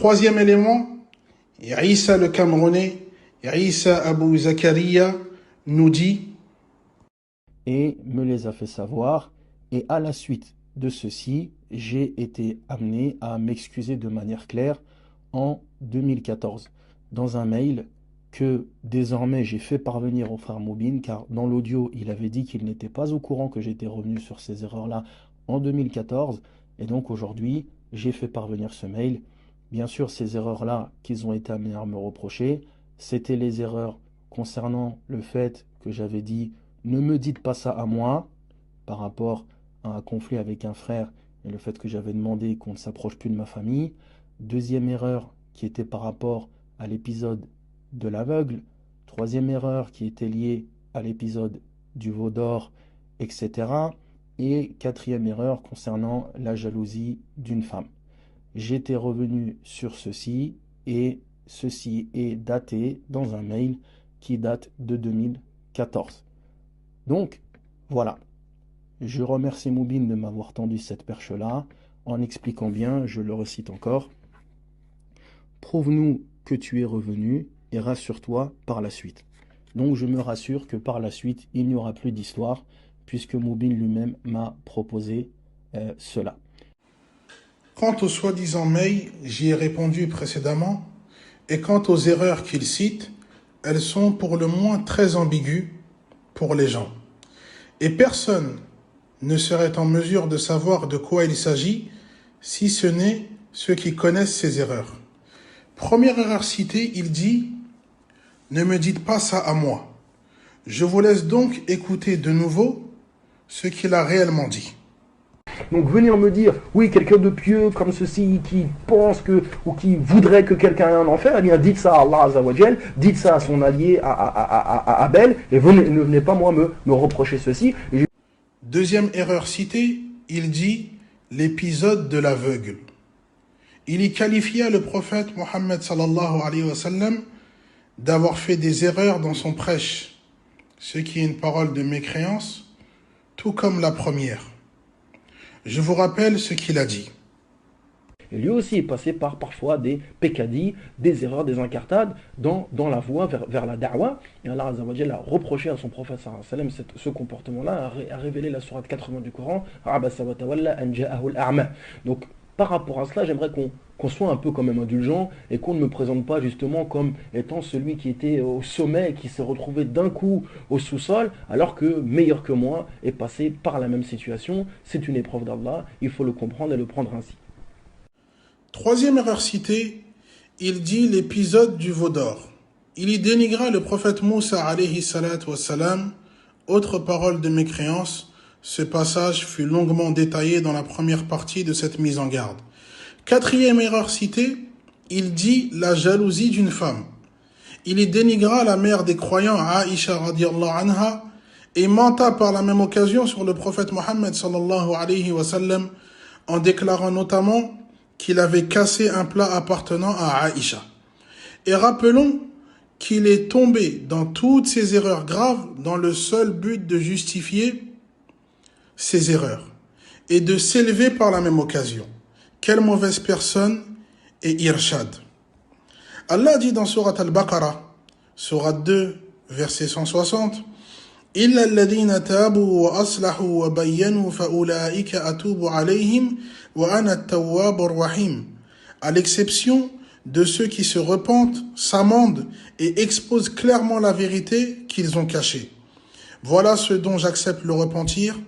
troisième élément, Issa le Camerounais, Issa Abou Zakaria nous dit et me les a fait savoir, et à la suite de ceci, j'ai été amené à m'excuser de manière claire en 2014, dans un mail que désormais j'ai fait parvenir au frère Moubine, car dans l'audio, il avait dit qu'il n'était pas au courant que j'étais revenu sur ces erreurs-là en 2014, et donc aujourd'hui, j'ai fait parvenir ce mail. Bien sûr, ces erreurs-là qu'ils ont été amenés à me reprocher, c'était les erreurs concernant le fait que j'avais dit « ne me dites pas ça à moi » par rapport à un conflit avec un frère et le fait que j'avais demandé qu'on ne s'approche plus de ma famille. Deuxième erreur qui était par rapport à l'épisode de l'aveugle. Troisième erreur qui était liée à l'épisode du veau d'or, etc. Et quatrième erreur concernant la jalousie d'une femme. J'étais revenu sur ceci et ceci est daté dans un mail qui date de 2014. Donc, voilà. Je remercie Moubine de m'avoir tendu cette perche-là en expliquant bien, je le recite encore. Prouve-nous que tu es revenu et rassure-toi par la suite. Donc je me rassure que par la suite, il n'y aura plus d'histoire puisque Moubine lui-même m'a proposé cela. Quant au soi-disant mail, j'y ai répondu précédemment, et quant aux erreurs qu'il cite, elles sont pour le moins très ambiguës pour les gens. Et personne ne serait en mesure de savoir de quoi il s'agit, si ce n'est ceux qui connaissent ces erreurs. Première erreur citée, il dit « Ne me dites pas ça à moi ». Je vous laisse donc écouter de nouveau ce qu'il a réellement dit. Donc venir me dire, oui, quelqu'un de pieux comme ceci, qui pense que, ou qui voudrait que quelqu'un ait un enfer, eh bien dites ça à Allah Azzawajal, dites ça à son allié, à Abel, et ne venez pas moi me reprocher ceci. Deuxième erreur citée, il dit l'épisode de l'aveugle. Il y qualifia le prophète Mohammed sallallahu alayhi wa sallam d'avoir fait des erreurs dans son prêche, ce qui est une parole de mécréance, tout comme la première. Je vous rappelle ce qu'il a dit. Et lui aussi est passé par parfois des peccadilles, des erreurs, des incartades dans la voie vers la da'wa. Et Allah Azza wa Jalla a reproché à son prophète sallallahu alayhi wa sallam ce comportement-là, a révélé la sourate 80 du Coran. Donc par rapport à cela, j'aimerais qu'on soit un peu quand même indulgent et qu'on ne me présente pas justement comme étant celui qui était au sommet et qui s'est retrouvé d'un coup au sous-sol, alors que meilleur que moi est passé par la même situation. C'est une épreuve d'Allah, il faut le comprendre et le prendre ainsi. Troisième erreur citée, il dit l'épisode du veau d'or. Il y dénigra le prophète Moussa alayhi salatu wassalam. Autre parole de mécréance, ce passage fut longuement détaillé dans la première partie de cette mise en garde. Quatrième erreur citée, il dit la jalousie d'une femme. Il y dénigra la mère des croyants, Aïcha radiyallahu anha, et menta par la même occasion sur le prophète Mohammed sallallahu alayhi wa sallam, en déclarant notamment qu'il avait cassé un plat appartenant à Aïcha. Et rappelons qu'il est tombé dans toutes ces erreurs graves dans le seul but de justifier ces erreurs et de s'élever par la même occasion. Quelle mauvaise personne est Irshad. Allah dit dans Surat Al-Baqarah, Surat 2, verset 160, « Illa alladhina tabu wa aslahu wa bayyanu fa ulaika atubu alayhim wa ana at-tawwabur rahim » à l'exception de ceux qui se repentent, s'amendent et exposent clairement la vérité qu'ils ont cachée. Voilà ce dont j'accepte le repentir,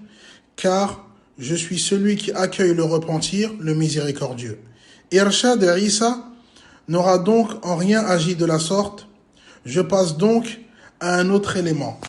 car je suis celui qui accueille le repentir, le miséricordieux. Irshad et Isa n'aura donc en rien agi de la sorte. Je passe donc à un autre élément.